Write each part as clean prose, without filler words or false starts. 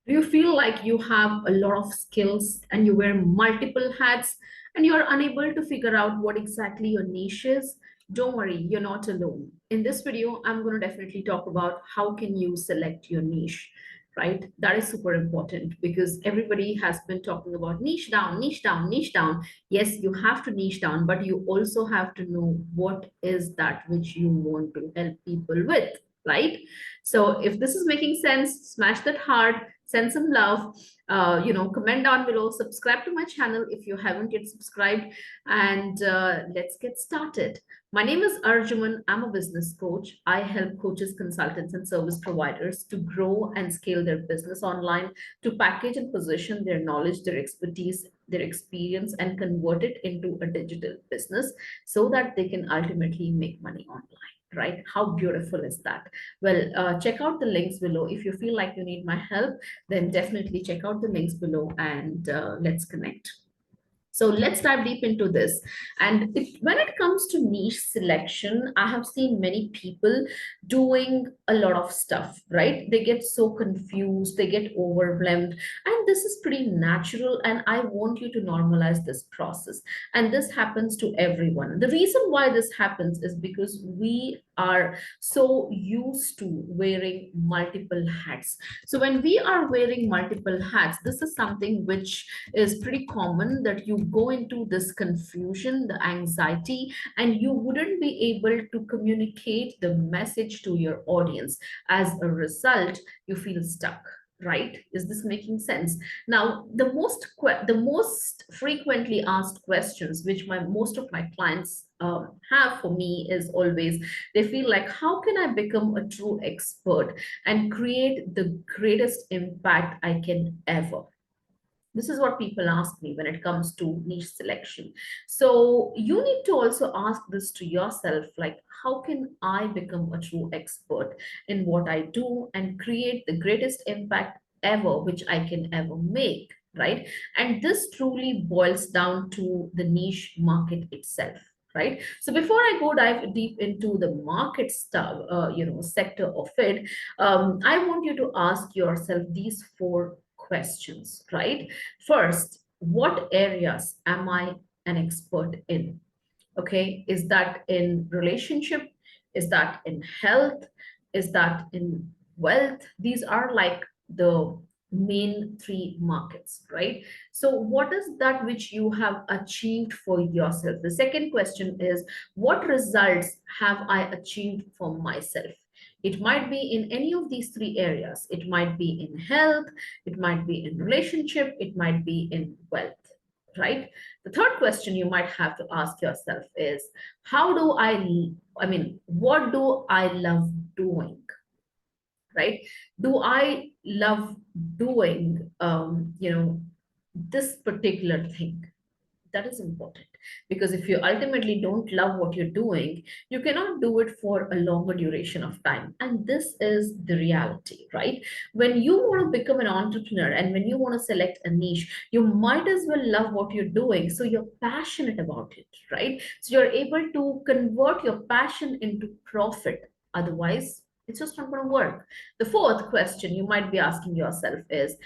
Do you feel like you have a lot of skills and you wear multiple hats and you're unable to figure out what exactly your niche is? Don't worry, you're not alone. In this video, I'm going to definitely talk about how can you select your niche, right? That is super important because everybody has been talking about niche down, niche down, niche down. Yes, you have to niche down, but you also have to know what is that which you want to help people with, right? So if this is making sense, smash that heart, send some love, comment down below, subscribe to my channel if you haven't yet subscribed, and let's get started. My name is Arjuman. I'm a business coach. I help coaches, consultants, and service providers to grow and scale their business online, to package and position their knowledge, their expertise, their experience, and convert it into a digital business so that they can ultimately make money online. Right? How beautiful is that? Well, check out the links below. If you feel like you need my help, then definitely check out the links below and let's connect. So let's dive deep into this. And when it comes to niche selection, I have seen many people doing a lot of stuff, right? They get so confused, they get overwhelmed, and this is pretty natural. And I want you to normalize this process. And this happens to everyone. The reason why this happens is because we are so used to wearing multiple hats. So when we are wearing multiple hats, this is something which is pretty common, that you go into this confusion, the anxiety, and you wouldn't be able to communicate the message to your audience. As a result, you feel stuck. Right? Is this making sense? Now, the most frequently asked questions which most of my clients have for me is always, they feel like, how can I become a true expert and create the greatest impact I can ever? This is what people ask me when it comes to niche selection. So you need to also ask this to yourself, like, how can I become a true expert in what I do and create the greatest impact ever, which I can ever make, right? And this truly boils down to the niche market itself. Right. So before I go dive deep into the market stuff, sector of it, I want you to ask yourself these four questions, right? First, what areas am I an expert in? Okay, is that in relationship? Is that in health? Is that in wealth? These are like the main three markets, right? So what is that which you have achieved for yourself? The second question is, what results have I achieved for myself? It might be in any of these three areas. It might be in health, it might be in relationship, it might be in wealth, right? The third question you might have to ask yourself is, what do I love doing? Right? Do I love doing, this particular thing? That is important, because if you ultimately don't love what you're doing, you cannot do it for a longer duration of time. And this is the reality, right? When you want to become an entrepreneur and when you want to select a niche, you might as well love what you're doing, so you're passionate about it, right? So you're able to convert your passion into profit. Otherwise, it's just not going to work. The fourth question you might be asking yourself is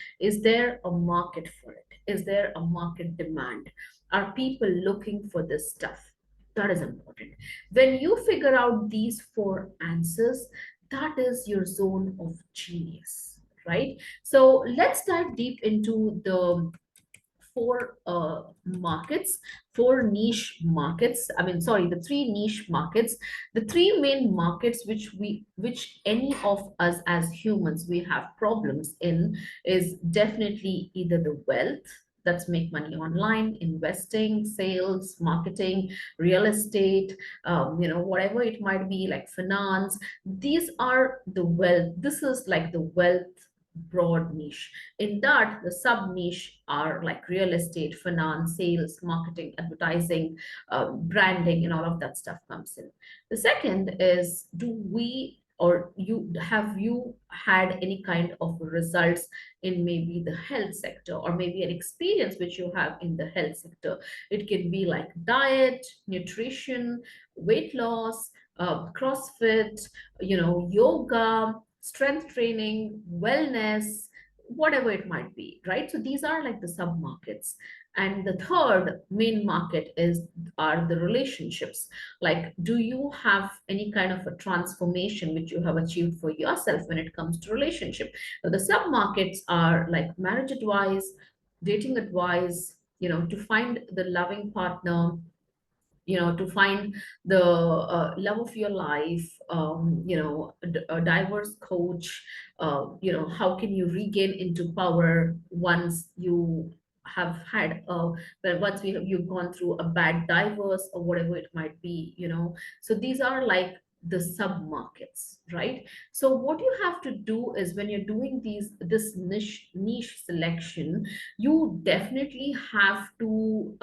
there a market for it? Is there a market demand? Are people looking for this stuff? That is important. When you figure out these four answers, that is your zone of genius, right? So let's dive deep into the four markets, four niche markets. The three niche markets, the three main markets which any of us as humans we have problems in is definitely either the wealth, that's make money online, investing, sales, marketing, real estate, whatever it might be, like finance. These are the wealth. This is like the wealth broad niche. In that, the sub niche are like real estate, finance, sales, marketing, advertising, branding, and all of that stuff comes in. The second is, have you had any kind of results in maybe the health sector, or maybe an experience which you have in the health sector? It can be like diet, nutrition, weight loss, CrossFit, yoga, strength training, wellness, whatever it might be, right? So these are like the sub markets. And the third main market is are the relationships. Like, do you have any kind of a transformation which you have achieved for yourself when it comes to relationship? Now, the sub markets are like marriage advice, dating advice, to find the loving partner, to find the love of your life, a diverse coach, how can you regain into power once you have had well, once you've gone through a bad divorce or whatever it might be, so these are like the sub markets, right? So what you have to do is when you're doing this niche selection, you definitely have to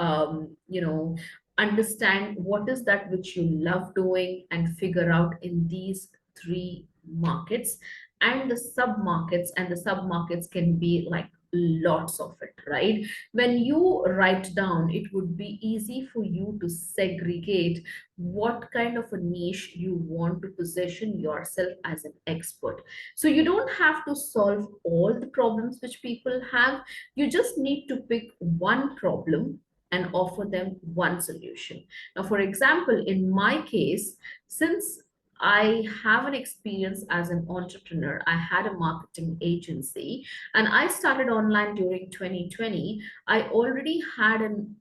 understand what is that which you love doing and figure out in these three markets and the sub markets. And the sub markets can be like lots of it, right? When you write down, it would be easy for you to segregate what kind of a niche you want to position yourself as an expert. So you don't have to solve all the problems which people have. You just need to pick one problem and offer them one solution. Now, for example, in my case, since I have an experience as an entrepreneur, I had a marketing agency and I started online during 2020. I already had an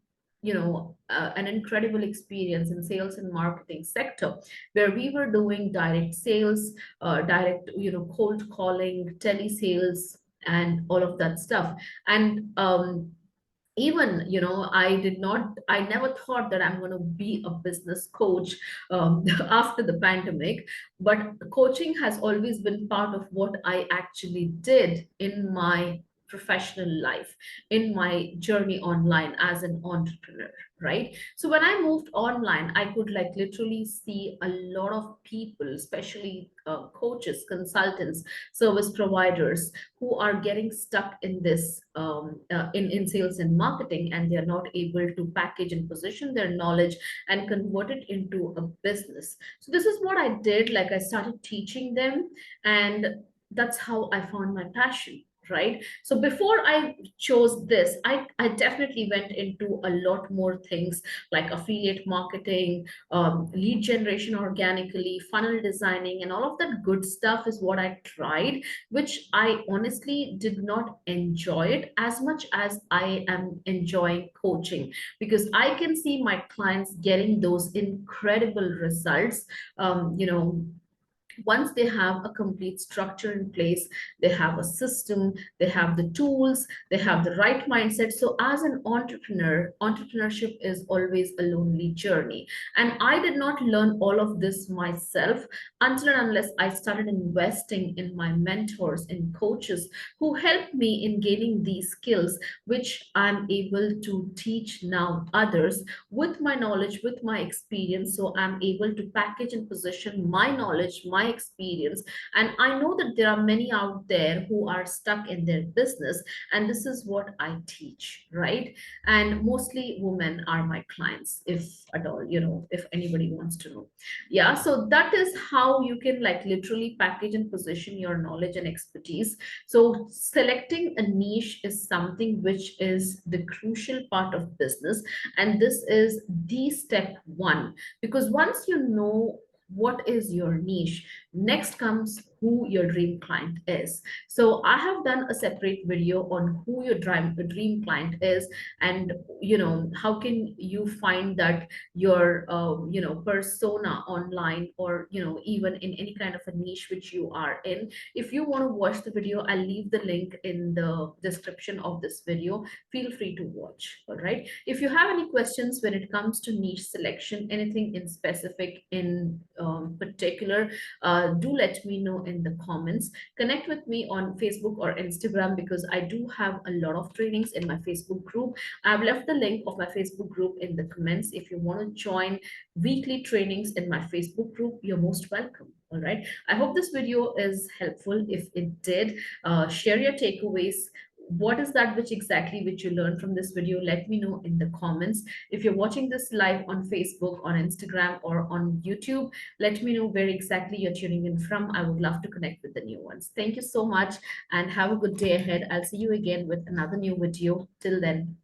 incredible experience in sales and marketing sector where we were doing direct sales, direct, cold calling, telesales, and all of that stuff. And even I never thought that I'm going to be a business coach after the pandemic, but coaching has always been part of what I actually did in my professional life, in my journey online as an entrepreneur, right? So when I moved online, I could like literally see a lot of people, especially coaches, consultants, service providers, who are getting stuck in this in sales and marketing, and they're not able to package and position their knowledge and convert it into a business. So this is what I did. Like, I started teaching them, and that's how I found my passion, right? So before I chose this, I definitely went into a lot more things like affiliate marketing, lead generation organically, funnel designing, and all of that good stuff is what I tried, which I honestly did not enjoy it as much as I am enjoying coaching, because I can see my clients getting those incredible results. Once they have a complete structure in place, they have a system, they have the tools, they have the right mindset. So as an entrepreneur, entrepreneurship is always a lonely journey, and I did not learn all of this myself until and unless I started investing in my mentors, in coaches who helped me in gaining these skills, which I'm able to teach now others with my knowledge, with my experience. So I'm able to package and position my knowledge, my experience. And I know that there are many out there who are stuck in their business, and this is what I teach, right? And mostly women are my clients, if at all, if anybody wants to know. Yeah, so that is how you can like literally package and position your knowledge and expertise. So selecting a niche is something which is the crucial part of business, and this is the step one. Because once you know what is your niche, next comes who your dream client is. So I have done a separate video on who your dream client is, and how can you find that your persona online, or even in any kind of a niche which you are in. If you want to watch the video, I'll leave the link in the description of this video. Feel free to watch. All right, if you have any questions when it comes to niche selection, anything in specific, in particular, do let me know in the comments. Connect with me on Facebook or Instagram, because I do have a lot of trainings in my Facebook group. I've left the link of my Facebook group in the comments. If you want to join weekly trainings in my Facebook group, you're most welcome. All right, I hope this video is helpful. If it did, share your takeaways. what is that which you learned from this video? Let me know in the comments. If you're watching this live on Facebook, on Instagram, or on YouTube, let me know where exactly you're tuning in from. I would love to connect with the new ones. Thank you so much and have a good day ahead. I'll see you again with another new video. Till then,